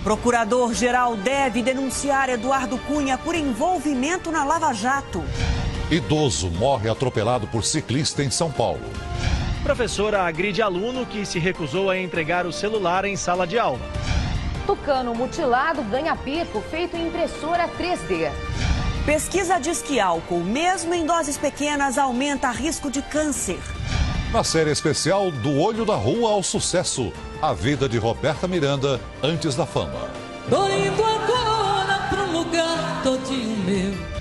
Procurador-geral deve denunciar Eduardo Cunha por envolvimento na Lava Jato. Idoso morre atropelado por ciclista em São Paulo. Professora agride aluno que se recusou a entregar o celular em sala de aula. Tucano mutilado ganha pico feito em impressora 3D. Pesquisa diz que álcool, mesmo em doses pequenas, aumenta risco de câncer. Na série especial Do Olho da Rua ao Sucesso, a vida de Roberta Miranda antes da fama. Tô indo agora pra um lugar todinho meu.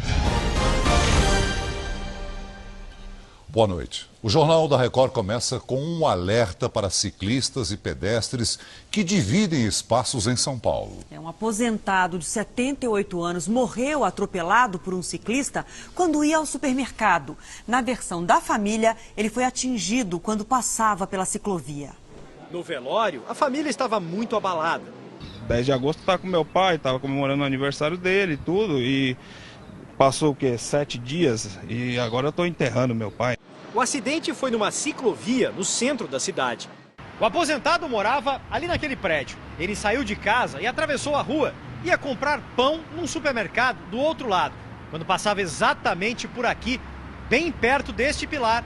Boa noite. O Jornal da Record começa com um alerta para ciclistas e pedestres que dividem espaços em São Paulo. Um aposentado de 78 anos morreu atropelado por um ciclista quando ia ao supermercado. Na versão da família, ele foi atingido quando passava pela ciclovia. No velório, a família estava muito abalada. 10 de agosto estava com meu pai, estava comemorando o aniversário dele e tudo, e passou o quê? 7 dias e agora eu estou enterrando meu pai. O acidente foi numa ciclovia no centro da cidade. O aposentado morava ali naquele prédio. Ele saiu de casa e atravessou a rua. Ia comprar pão num supermercado do outro lado. Quando passava exatamente por aqui, bem perto deste pilar,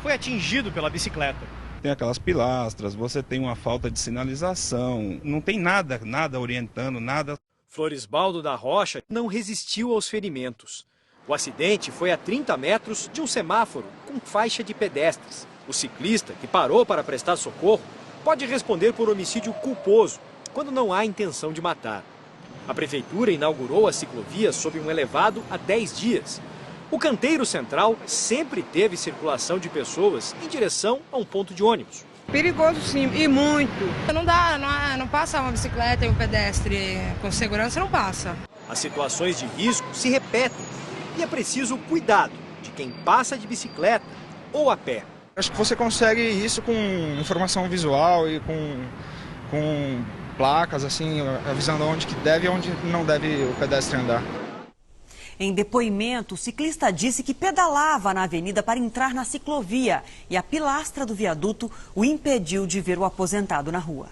foi atingido pela bicicleta. Tem aquelas pilastras, você tem uma falta de sinalização, não tem nada orientando, nada. Florisbaldo da Rocha não resistiu aos ferimentos. O acidente foi a 30 metros de um semáforo com faixa de pedestres. O ciclista, que parou para prestar socorro, pode responder por homicídio culposo, quando não há intenção de matar. A prefeitura inaugurou a ciclovia sob um elevado há 10 dias. O canteiro central sempre teve circulação de pessoas em direção a um ponto de ônibus. Perigoso sim, e muito. Não passa uma bicicleta e um pedestre com segurança, não passa. As situações de risco se repetem e é preciso cuidado de quem passa de bicicleta ou a pé. Acho que você consegue isso com informação visual e com placas, assim, avisando onde que deve e onde não deve o pedestre andar. Em depoimento, o ciclista disse que pedalava na avenida para entrar na ciclovia e a pilastra do viaduto o impediu de ver o aposentado na rua.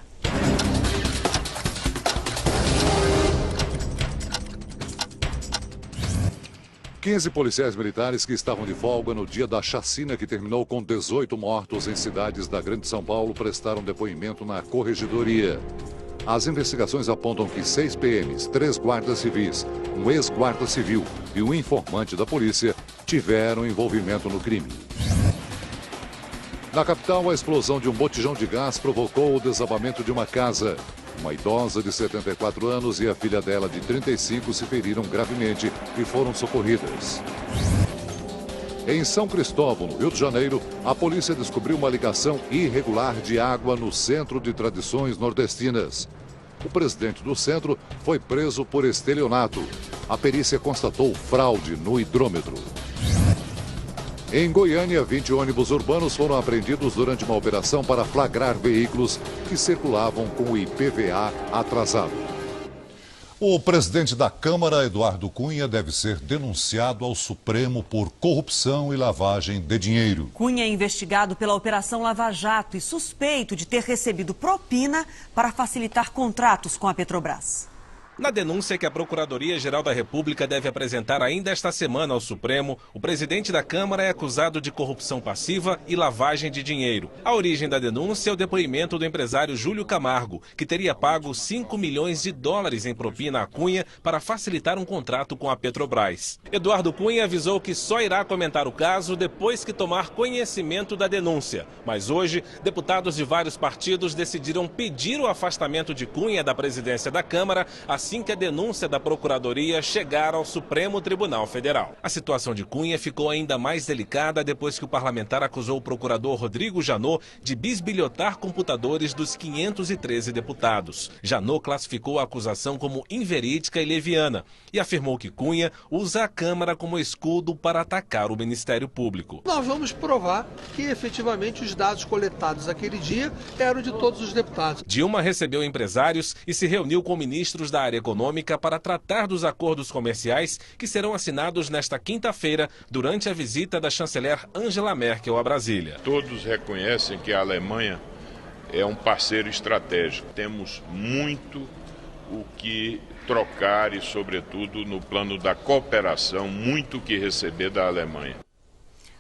Quinze policiais militares que estavam de folga no dia da chacina que terminou com 18 mortos em cidades da Grande São Paulo prestaram depoimento na corregedoria. As investigações apontam que 6 PMs, 3 guardas civis, um ex-guarda civil e um informante da polícia tiveram envolvimento no crime. Na capital, a explosão de um botijão de gás provocou o desabamento de uma casa. Uma idosa de 74 anos e a filha dela de 35 se feriram gravemente e foram socorridas. Em São Cristóvão, no Rio de Janeiro, a polícia descobriu uma ligação irregular de água no Centro de Tradições Nordestinas. O presidente do centro foi preso por estelionato. A perícia constatou fraude no hidrômetro. Em Goiânia, 20 ônibus urbanos foram apreendidos durante uma operação para flagrar veículos que circulavam com o IPVA atrasado. O presidente da Câmara, Eduardo Cunha, deve ser denunciado ao Supremo por corrupção e lavagem de dinheiro. Cunha é investigado pela Operação Lava Jato e suspeito de ter recebido propina para facilitar contratos com a Petrobras. Na denúncia que a Procuradoria-Geral da República deve apresentar ainda esta semana ao Supremo, o presidente da Câmara é acusado de corrupção passiva e lavagem de dinheiro. A origem da denúncia é o depoimento do empresário Júlio Camargo, que teria pago 5 milhões de dólares em propina a Cunha para facilitar um contrato com a Petrobras. Eduardo Cunha avisou que só irá comentar o caso depois que tomar conhecimento da denúncia. Mas hoje, deputados de vários partidos decidiram pedir o afastamento de Cunha da presidência da Câmara, assim que a denúncia da Procuradoria chegar ao Supremo Tribunal Federal. A situação de Cunha ficou ainda mais delicada depois que o parlamentar acusou o procurador Rodrigo Janot de bisbilhotar computadores dos 513 deputados. Janot classificou a acusação como inverídica e leviana e afirmou que Cunha usa a Câmara como escudo para atacar o Ministério Público. Nós vamos provar que efetivamente os dados coletados naquele dia eram de todos os deputados. Dilma recebeu empresários e se reuniu com ministros da área econômica para tratar dos acordos comerciais que serão assinados nesta quinta-feira durante a visita da chanceler Angela Merkel a Brasília. Todos reconhecem que a Alemanha é um parceiro estratégico. Temos muito o que trocar e, sobretudo, no plano da cooperação, muito o que receber da Alemanha.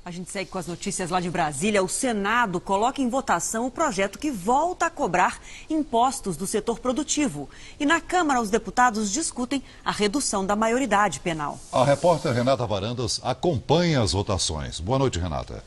A gente segue com as notícias lá de Brasília. O Senado coloca em votação o projeto que volta a cobrar impostos do setor produtivo. E na Câmara, os deputados discutem a redução da maioridade penal. A repórter Renata Varandas acompanha as votações. Boa noite, Renata.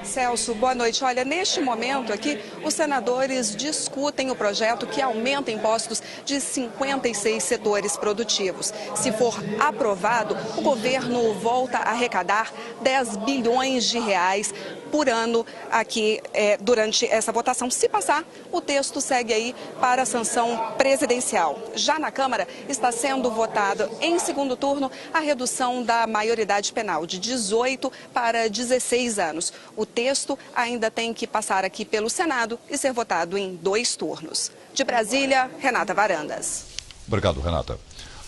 Celso, boa noite. Olha, neste momento aqui, os senadores discutem o projeto que aumenta impostos de 56 setores produtivos. Se for aprovado, o governo volta a arrecadar 10 bilhões de reais por ano aqui durante essa votação. Se passar, o texto segue aí para a sanção presidencial. Já na Câmara, está sendo votado em segundo turno a redução da maioridade penal de 18 para 16 anos. O texto ainda tem que passar aqui pelo Senado e ser votado em 2 turnos. De Brasília, Renata Varandas. Obrigado, Renata.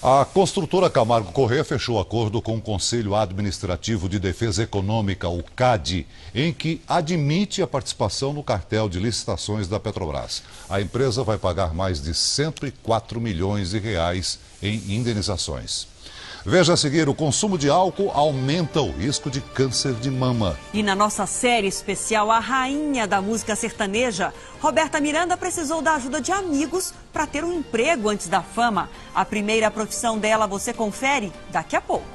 A construtora Camargo Corrêa fechou acordo com o Conselho Administrativo de Defesa Econômica, o CAD, em que admite a participação no cartel de licitações da Petrobras. A empresa vai pagar mais de 104 milhões de reais em indenizações. Veja a seguir, o consumo de álcool aumenta o risco de câncer de mama. E na nossa série especial, a rainha da música sertaneja, Roberta Miranda, precisou da ajuda de amigos para ter um emprego antes da fama. A primeira profissão dela você confere daqui a pouco.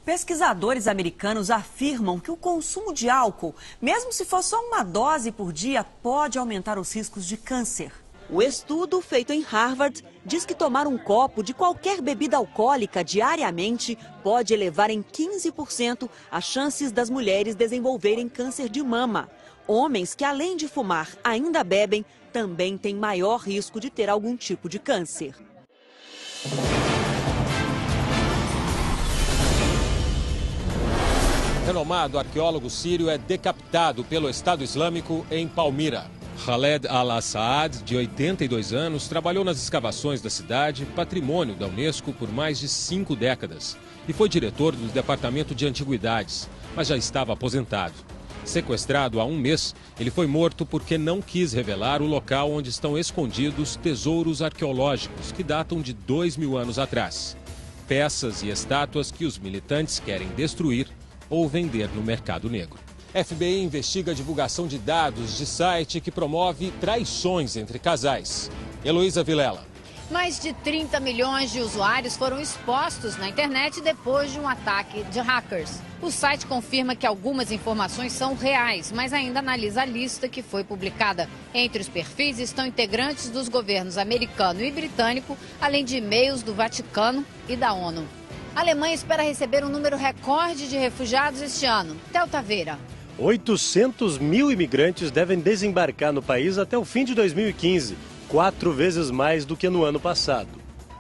Pesquisadores americanos afirmam que o consumo de álcool, mesmo se for só uma dose por dia, pode aumentar os riscos de câncer. O estudo, feito em Harvard, diz que tomar um copo de qualquer bebida alcoólica diariamente pode elevar em 15% as chances das mulheres desenvolverem câncer de mama. Homens que, além de fumar, ainda bebem, também têm maior risco de ter algum tipo de câncer. Renomado arqueólogo sírio é decapitado pelo Estado Islâmico em Palmira. Khaled al-Assaad, de 82 anos, trabalhou nas escavações da cidade, patrimônio da Unesco, por mais de 5 décadas. E foi diretor do Departamento de Antiguidades, mas já estava aposentado. Sequestrado há um mês, ele foi morto porque não quis revelar o local onde estão escondidos tesouros arqueológicos que datam de 2.000 anos atrás. Peças e estátuas que os militantes querem destruir ou vender no mercado negro. FBI investiga a divulgação de dados de site que promove traições entre casais. Heloísa Vilela. Mais de 30 milhões de usuários foram expostos na internet depois de um ataque de hackers. O site confirma que algumas informações são reais, mas ainda analisa a lista que foi publicada. Entre os perfis estão integrantes dos governos americano e britânico, além de e-mails do Vaticano e da ONU. A Alemanha espera receber um número recorde de refugiados este ano. Théo Taveira. 800 mil imigrantes devem desembarcar no país até o fim de 2015, 4 vezes mais do que no ano passado.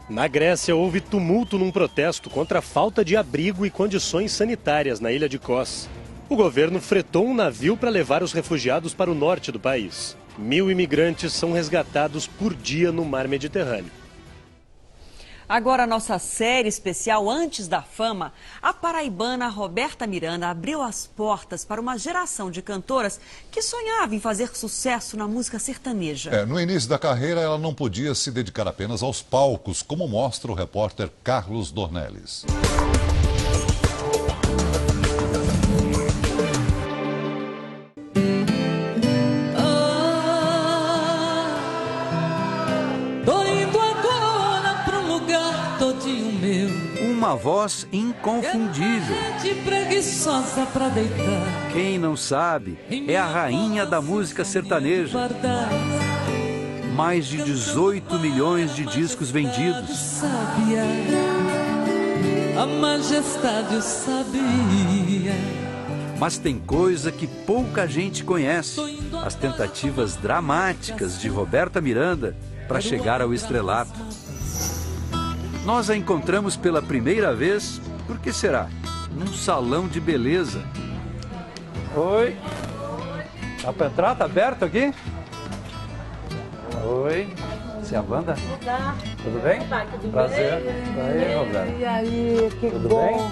Na Grécia, houve tumulto num protesto contra a falta de abrigo e condições sanitárias na ilha de Kos. O governo fretou um navio para levar os refugiados para o norte do país. 1.000 imigrantes são resgatados por dia no mar Mediterrâneo. Agora, a nossa série especial Antes da Fama, a paraibana Roberta Miranda abriu as portas para uma geração de cantoras que sonhava em fazer sucesso na música sertaneja. No início da carreira, ela não podia se dedicar apenas aos palcos, como mostra o repórter Carlos Dornelles. Uma voz inconfundível. Preguiçosa pra deitar. Quem não sabe, é a rainha da música sertaneja. Mais de 18 milhões de discos vendidos. A majestade o sabia. Mas tem coisa que pouca gente conhece. As tentativas dramáticas de Roberta Miranda para chegar ao estrelato. Nós a encontramos pela primeira vez, por que será? Num salão de beleza. Oi. Dá pra entrar? Tá aberto aqui? Oi. Você é a Wanda? Dá. Tudo bem? Tá, tudo prazer. bem? Aí, Roberto. E aí, que tudo bom. Bem?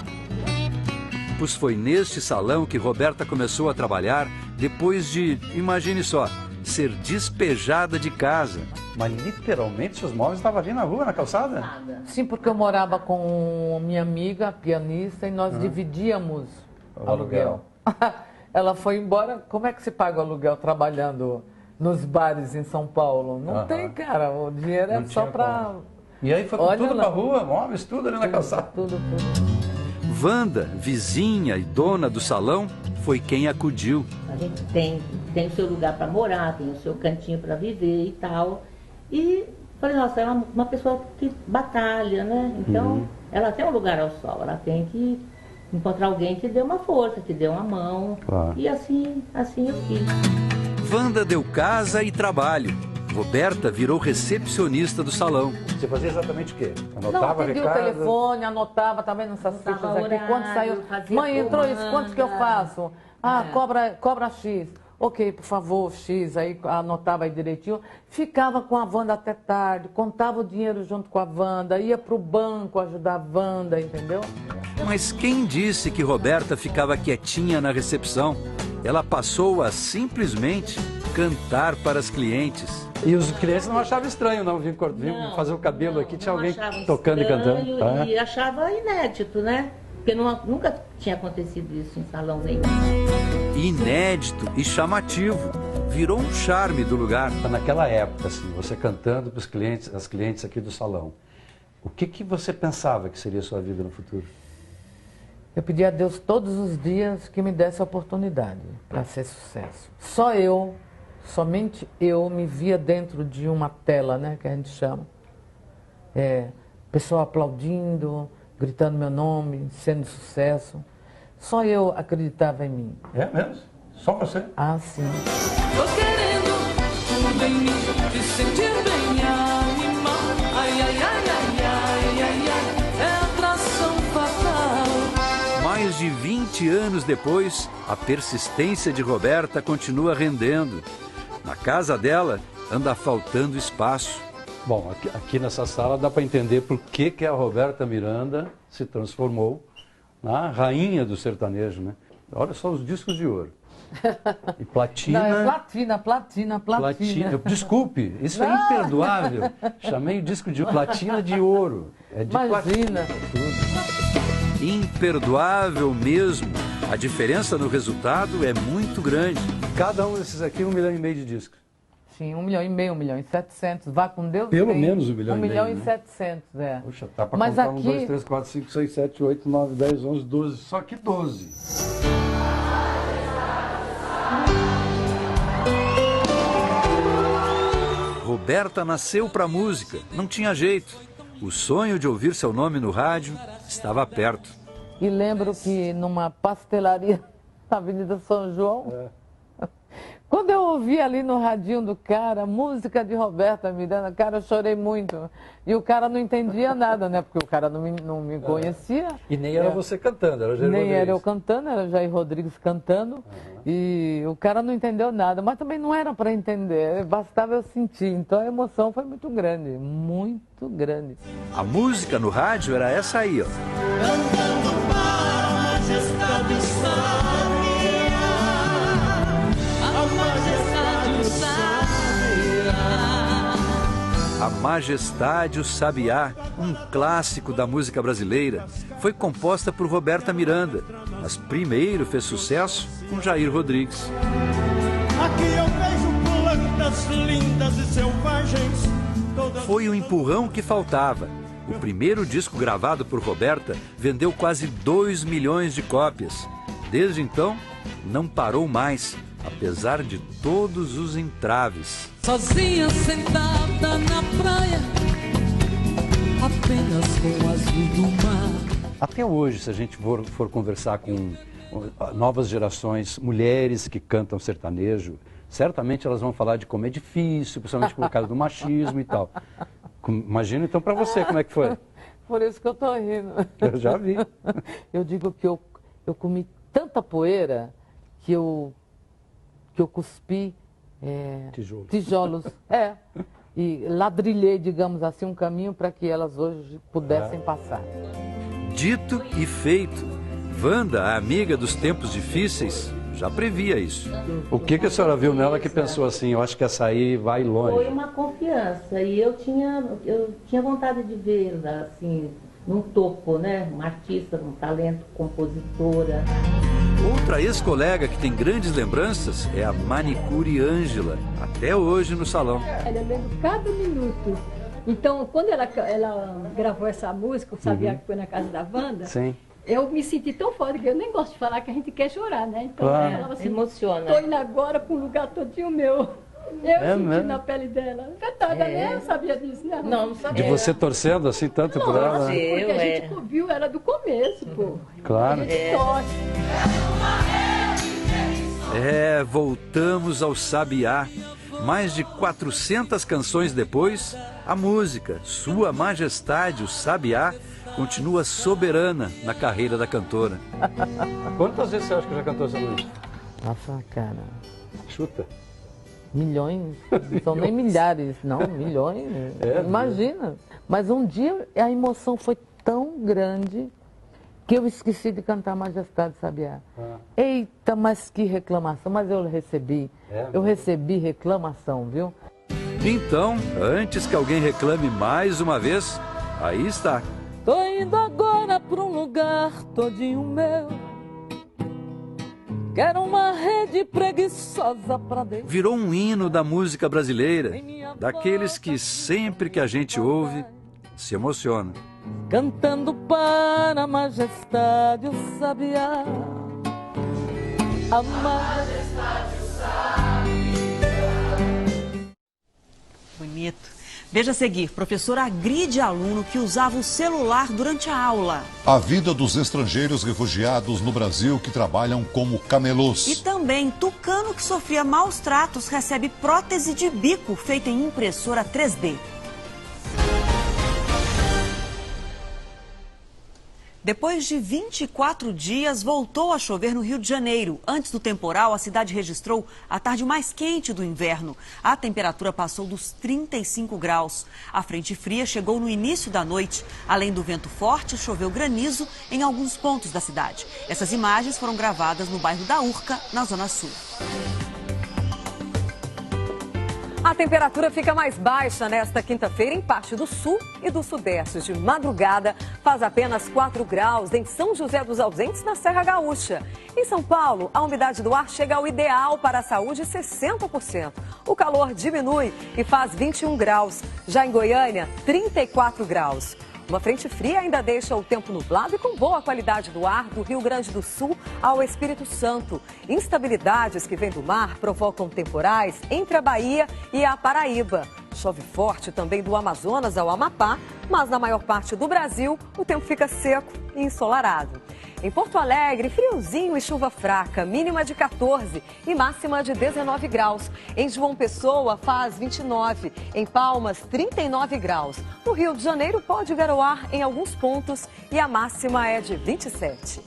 tempos, foi neste salão que Roberta começou a trabalhar depois de, imagine só, ser despejada de casa. Mas literalmente seus móveis estavam ali na rua, na calçada? Sim, porque eu morava com minha amiga, pianista, e nós dividíamos o aluguel. Ela foi embora. Como é que se paga o aluguel trabalhando nos bares em São Paulo? Não tem, cara. O dinheiro é só para... E aí foi tudo pra rua, móveis, tudo ali na calçada. Tudo. Wanda, vizinha e dona do salão, foi quem acudiu. A gente tem o seu lugar para morar, tem o seu cantinho para viver e tal. E falei, nossa, é uma pessoa que batalha, né? Então, ela tem um lugar ao sol, ela tem que encontrar alguém que dê uma força, que dê uma mão. Claro. E assim eu fiz. Wanda deu casa e trabalho. Roberta virou recepcionista do salão. Você fazia exatamente o quê? Anotava o telefone, anotava também nessas fichas aqui. Quanto saiu? Mãe, entrou isso, quanto que eu faço? Cobra X. Ok, por favor, X. Aí anotava aí direitinho. Ficava com a Wanda até tarde, contava o dinheiro junto com a Wanda, ia pro banco ajudar a Wanda, entendeu? Mas quem disse que Roberta ficava quietinha na recepção? Ela passou a simplesmente cantar para as clientes. E os clientes não achavam estranho, não. Vinham fazer o cabelo aqui, tinha alguém tocando e cantando. E achava inédito, né? Porque nunca tinha acontecido isso em salão nenhum. Inédito e chamativo. Virou um charme do lugar. Naquela época, assim, você cantando para os clientes, as clientes aqui do salão, o que você pensava que seria a sua vida no futuro? Eu pedi a Deus todos os dias que me desse a oportunidade para ser sucesso. Só eu, somente eu, me via dentro de uma tela, né, que a gente chama. Pessoal aplaudindo, gritando meu nome, sendo sucesso. Só eu acreditava em mim. É mesmo? Só você? Ah, sim. Tô querendo tudo em mim, me sentir bem animal. Ai, ai, ai, ai, ai, ai, ai, é atração fatal. Mais de 20 anos depois, a persistência de Roberta continua rendendo. Na casa dela, anda faltando espaço. Bom, aqui nessa sala dá para entender por que a Roberta Miranda se transformou na rainha do sertanejo, né? Olha só os discos de ouro. E platina... Não, é platina. Desculpe, isso é imperdoável. Chamei o disco de platina de ouro. É de platina. Imperdoável mesmo. A diferença no resultado é muito grande. Cada um desses aqui, 1,5 milhão de discos. Sim, 1,5 milhão, 1,7 milhão. Vá com Deus. Pelo menos 1,5 milhão. 1,7 milhão, é. Puxa, tá para contar aqui... 1, 2, 3, 4, 5, 6, 7, 8, 9, 10, 11, 12. Só que 12. Roberta nasceu para música, não tinha jeito. O sonho de ouvir seu nome no rádio estava perto. E lembro que numa pastelaria na Avenida São João, quando eu ouvi ali no radinho do cara, música de Roberta Miranda, cara, eu chorei muito. E o cara não entendia nada, né? Porque o cara não me conhecia. E nem era você cantando, era o Jair Rodrigues. Nem era eu cantando, era o Jair Rodrigues cantando. E o cara não entendeu nada, mas também não era para entender, bastava eu sentir. Então a emoção foi muito grande, muito grande. A música no rádio era essa aí, ó. Cantando para a majestade sábia, a majestade o sabiá. A Majestade o Sabiá, um clássico da música brasileira, foi composta por Roberta Miranda, mas primeiro fez sucesso com Jair Rodrigues. Aqui eu vejo plantas lindas e selvagens. Foi o empurrão que faltava. O primeiro disco gravado por Roberta vendeu quase 2 milhões de cópias. Desde então, não parou mais, apesar de todos os entraves. Sozinha sentada na praia, apenas com o azul do mar. Até hoje, se a gente for conversar com novas gerações, mulheres que cantam sertanejo, certamente elas vão falar de como é difícil, principalmente por causa do machismo e tal. Imagina então para você como é que foi. Por isso que eu tô rindo. Eu já vi. Eu digo que eu comi tanta poeira que eu cuspi tijolos. E ladrilhei, digamos assim, um caminho para que elas hoje pudessem passar. Dito e feito. Wanda, a amiga dos tempos difíceis, já previa isso. O que a senhora viu nela que pensou assim, eu acho que essa aí vai longe? Foi uma confiança e eu tinha vontade de vê-la assim, num topo, né? Uma artista, um talento, compositora. Outra ex-colega que tem grandes lembranças é a manicure Ângela, até hoje no salão. Ela lembra cada minuto. Então, quando ela gravou essa música, eu sabia que foi na casa da Wanda. Sim. Eu me senti tão forte que eu nem gosto de falar que a gente quer chorar, né? Então ela falava assim, emociona. Tô indo agora para um lugar todinho meu. Eu senti mesmo? Na pele dela. Verdade, né? Eu sabia disso, né? Não sabia. De você torcendo assim tanto por ela? Porque a gente viu ela do começo, pô. Claro. A gente torce. Voltamos ao Sabiá. Mais de 400 canções depois, a música Sua Majestade, o Sabiá, continua soberana na carreira da cantora. Quantas vezes você acha que já cantou essa música? Nossa, cara. Chuta. Milhões. Não são nem milhares, não, milhões. Imagina. Mas um dia a emoção foi tão grande que eu esqueci de cantar Majestade Sabiá. Eita, mas que reclamação. Mas eu recebi. Eu recebi reclamação, viu? Então, antes que alguém reclame mais uma vez, aí está. Tô indo agora pra um lugar todinho meu. Quero uma rede preguiçosa pra dentro. Virou um hino da música brasileira, daqueles que sempre que a gente ouve, se emociona. Cantando para a majestade o sabiá. A majestade o sabiá. Bonito. Veja a seguir, professora agride aluno que usava o celular durante a aula. A vida dos estrangeiros refugiados no Brasil que trabalham como camelôs. E também, tucano que sofria maus tratos recebe prótese de bico feita em impressora 3D. Depois de 24 dias, voltou a chover no Rio de Janeiro. Antes do temporal, a cidade registrou a tarde mais quente do inverno. A temperatura passou dos 35 graus. A frente fria chegou no início da noite. Além do vento forte, choveu granizo em alguns pontos da cidade. Essas imagens foram gravadas no bairro da Urca, na Zona Sul. A temperatura fica mais baixa nesta quinta-feira em parte do sul e do sudeste. De madrugada, faz apenas 4 graus em São José dos Ausentes, na Serra Gaúcha. Em São Paulo, a umidade do ar chega ao ideal para a saúde, 60%. O calor diminui e faz 21 graus. Já em Goiânia, 34 graus. Uma frente fria ainda deixa o tempo nublado e com boa qualidade do ar do Rio Grande do Sul ao Espírito Santo. Instabilidades que vêm do mar provocam temporais entre a Bahia e a Paraíba. Chove forte também do Amazonas ao Amapá, mas na maior parte do Brasil o tempo fica seco e ensolarado. Em Porto Alegre, friozinho e chuva fraca, mínima de 14 e máxima de 19 graus. Em João Pessoa, faz 29. Em Palmas, 39 graus. No Rio de Janeiro, pode garoar em alguns pontos e a máxima é de 27.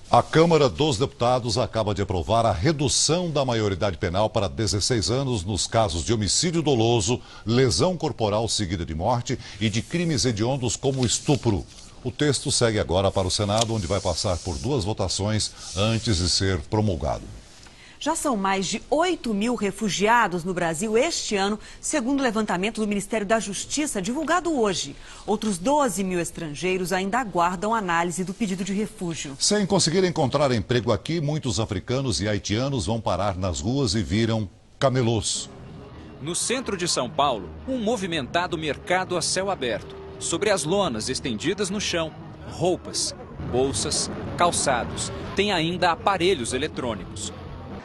A Câmara dos Deputados acaba de aprovar a redução da maioridade penal para 16 anos nos casos de homicídio doloso, lesão corporal seguida de morte e de crimes hediondos como estupro. O texto segue agora para o Senado, onde vai passar por 2 votações antes de ser promulgado. Já são mais de 8 mil refugiados no Brasil este ano, segundo o levantamento do Ministério da Justiça, divulgado hoje. Outros 12 mil estrangeiros ainda aguardam análise do pedido de refúgio. Sem conseguir encontrar emprego aqui, muitos africanos e haitianos vão parar nas ruas e viram camelôs. No centro de São Paulo, um movimentado mercado a céu aberto. Sobre as lonas estendidas no chão, roupas, bolsas, calçados, tem ainda aparelhos eletrônicos.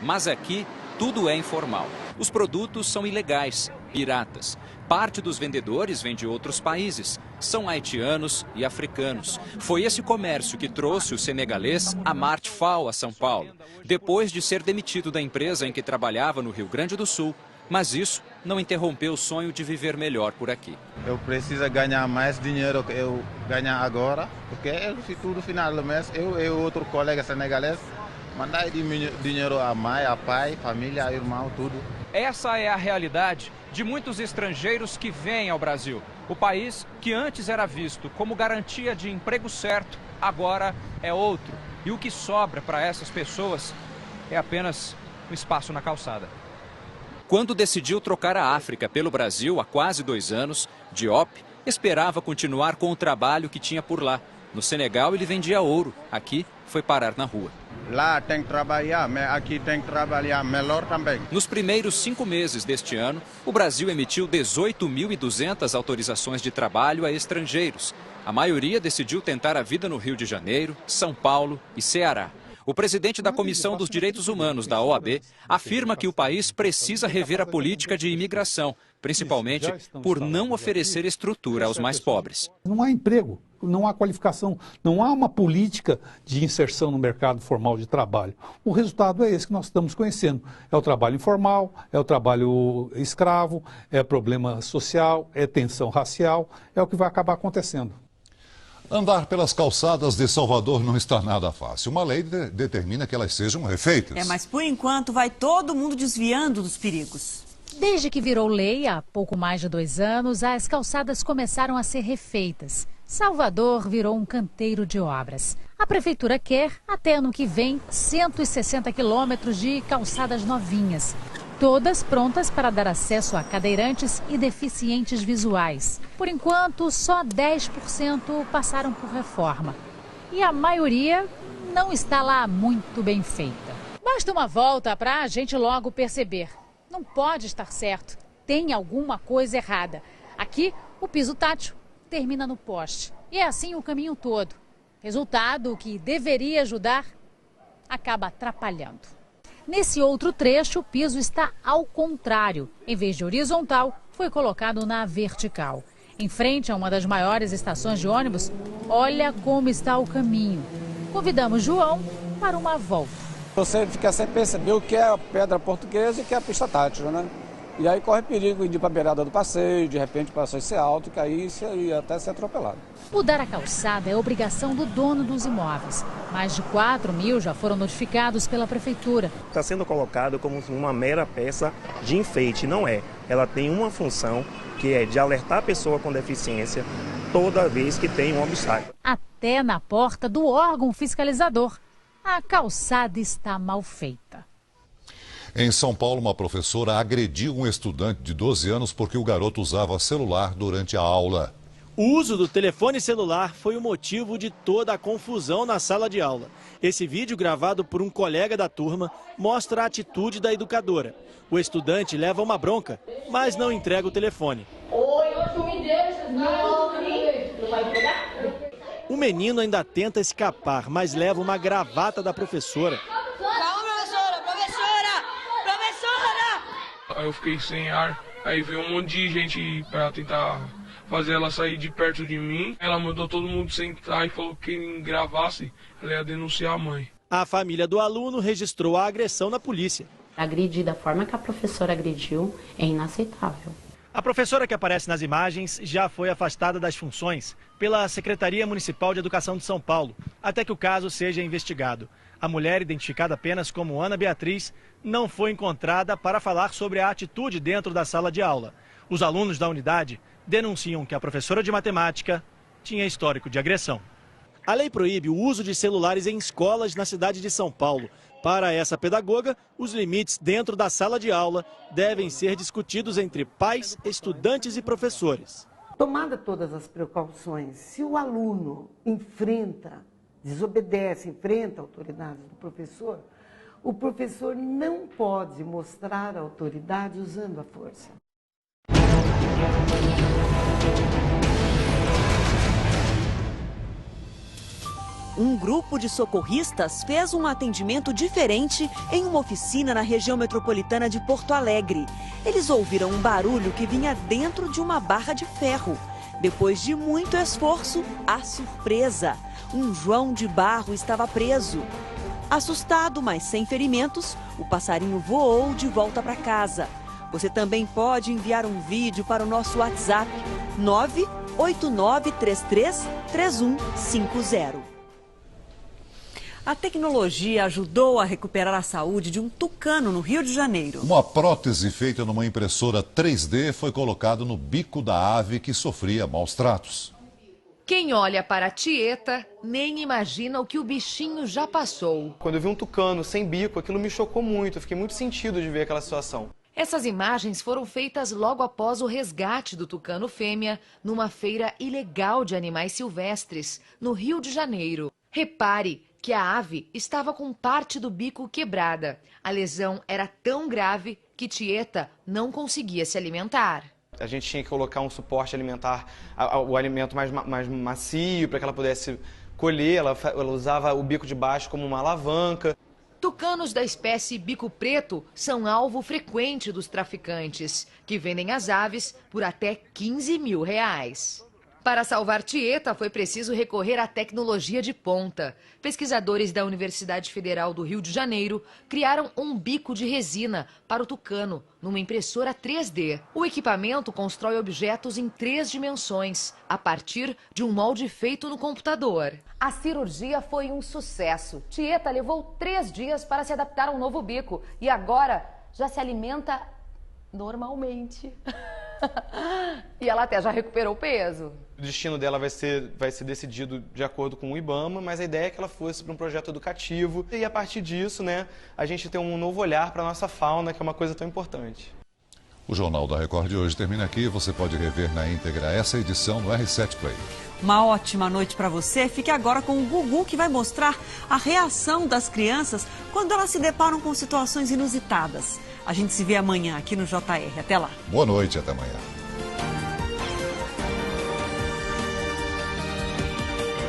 Mas aqui tudo é informal. Os produtos são ilegais, piratas. Parte dos vendedores vem de outros países. São haitianos e africanos. Foi esse comércio que trouxe o senegalês Amart Fall a São Paulo, depois de ser demitido da empresa em que trabalhava no Rio Grande do Sul. Mas isso não interrompeu o sonho de viver melhor por aqui. Eu preciso ganhar mais dinheiro que eu ganhar agora, porque no final do mês, eu e outro colega senegalês, mandar dinheiro a mãe, a pai, família, a irmão, tudo. Essa é a realidade de muitos estrangeiros que vêm ao Brasil. O país que antes era visto como garantia de emprego certo, agora é outro. E o que sobra para essas pessoas é apenas um espaço na calçada. Quando decidiu trocar a África pelo Brasil há quase 2 anos, Diop esperava continuar com o trabalho que tinha por lá. No Senegal ele vendia ouro, aqui foi parar na rua. Lá tem que trabalhar, mas aqui tem que trabalhar melhor também. Nos primeiros 5 meses deste ano, o Brasil emitiu 18.200 autorizações de trabalho a estrangeiros. A maioria decidiu tentar a vida no Rio de Janeiro, São Paulo e Ceará. O presidente da Comissão dos Direitos Humanos da OAB afirma que o país precisa rever a política de imigração, principalmente por não oferecer estrutura aos mais pobres. Não há emprego, não há qualificação, não há uma política de inserção no mercado formal de trabalho. O resultado é esse que nós estamos conhecendo. É o trabalho informal, é o trabalho escravo, é problema social, é tensão racial, é o que vai acabar acontecendo. Andar pelas calçadas de Salvador não está nada fácil. Uma lei determina que elas sejam refeitas. Mas por enquanto vai todo mundo desviando dos perigos. Desde que virou lei, há pouco mais de 2 anos, as calçadas começaram a ser refeitas. Salvador virou um canteiro de obras. A prefeitura quer, até ano que vem, 160 quilômetros de calçadas novinhas. Todas prontas para dar acesso a cadeirantes e deficientes visuais. Por enquanto, só 10% passaram por reforma. E a maioria não está lá muito bem feita. Basta uma volta para a gente logo perceber. Não pode estar certo. Tem alguma coisa errada. Aqui, o piso tátil termina no poste. E é assim o caminho todo. Resultado, o que deveria ajudar, acaba atrapalhando. Nesse outro trecho, o piso está ao contrário. Em vez de horizontal, foi colocado na vertical. Em frente a uma das maiores estações de ônibus, olha como está o caminho. Convidamos João para uma volta. Você fica sem perceber o que é a pedra portuguesa e o que é a pista tátil, né? E aí corre perigo de ir para a beirada do passeio, de repente o passeio ser alto, que aí você ia até ser atropelado. Mudar a calçada é obrigação do dono dos imóveis. Mais de 4.000 já foram notificados pela prefeitura. Está sendo colocado como uma mera peça de enfeite, não é. Ela tem uma função que é de alertar a pessoa com deficiência toda vez que tem um obstáculo. Até na porta do órgão fiscalizador, a calçada está mal feita. Em São Paulo, uma professora agrediu um estudante de 12 anos porque o garoto usava celular durante a aula. O uso do telefone celular foi o motivo de toda a confusão na sala de aula. Esse vídeo, gravado por um colega da turma, mostra a atitude da educadora. O estudante leva uma bronca, mas não entrega o telefone. O menino ainda tenta escapar, mas leva uma gravata da professora. Aí eu fiquei sem ar, aí veio um monte de gente para tentar fazer ela sair de perto de mim. Ela mandou todo mundo sentar e falou que quem gravasse, ela ia denunciar a mãe. A família do aluno registrou a agressão na polícia. Agredir da forma que a professora agrediu é inaceitável. A professora que aparece nas imagens já foi afastada das funções pela Secretaria Municipal de Educação de São Paulo, até que o caso seja investigado. A mulher, identificada apenas como Ana Beatriz, não foi encontrada para falar sobre a atitude dentro da sala de aula. Os alunos da unidade denunciam que a professora de matemática tinha histórico de agressão. A lei proíbe o uso de celulares em escolas na cidade de São Paulo. Para essa pedagoga, os limites dentro da sala de aula devem ser discutidos entre pais, estudantes e professores. Tomada todas as precauções, se o aluno desobedece, enfrenta a autoridade do professor, o professor não pode mostrar a autoridade usando a força. Um grupo de socorristas fez um atendimento diferente em uma oficina na região metropolitana de Porto Alegre. Eles ouviram um barulho que vinha dentro de uma barra de ferro. Depois de muito esforço, a surpresa! Um João de Barro estava preso. Assustado, mas sem ferimentos, o passarinho voou de volta para casa. Você também pode enviar um vídeo para o nosso WhatsApp 989333150. A tecnologia ajudou a recuperar a saúde de um tucano no Rio de Janeiro. Uma prótese feita numa impressora 3D foi colocada no bico da ave que sofria maus tratos. Quem olha para a Tieta nem imagina o que o bichinho já passou. Quando eu vi um tucano sem bico, aquilo me chocou muito. Eu fiquei muito sentido de ver aquela situação. Essas imagens foram feitas logo após o resgate do tucano fêmea numa feira ilegal de animais silvestres, no Rio de Janeiro. Repare que a ave estava com parte do bico quebrada. A lesão era tão grave que Tieta não conseguia se alimentar. A gente tinha que colocar um suporte alimentar, o alimento mais macio, para que ela pudesse colher. Ela usava o bico de baixo como uma alavanca. Tucanos da espécie bico preto são alvo frequente dos traficantes, que vendem as aves por até R$15 mil. Para salvar Tieta, foi preciso recorrer à tecnologia de ponta. Pesquisadores da Universidade Federal do Rio de Janeiro criaram um bico de resina para o tucano, numa impressora 3D. O equipamento constrói objetos em 3 dimensões, a partir de um molde feito no computador. A cirurgia foi um sucesso. Tieta levou 3 dias para se adaptar a um novo bico e agora já se alimenta normalmente. E ela até já recuperou o peso. O destino dela vai ser decidido de acordo com o IBAMA, mas a ideia é que ela fosse para um projeto educativo. E a partir disso, né, a gente tem um novo olhar para a nossa fauna, que é uma coisa tão importante. O Jornal da Record de hoje termina aqui. Você pode rever na íntegra essa edição no R7 Play. Uma ótima noite para você. Fique agora com o Gugu, que vai mostrar a reação das crianças quando elas se deparam com situações inusitadas. A gente se vê amanhã aqui no JR. Até lá. Boa noite, até amanhã.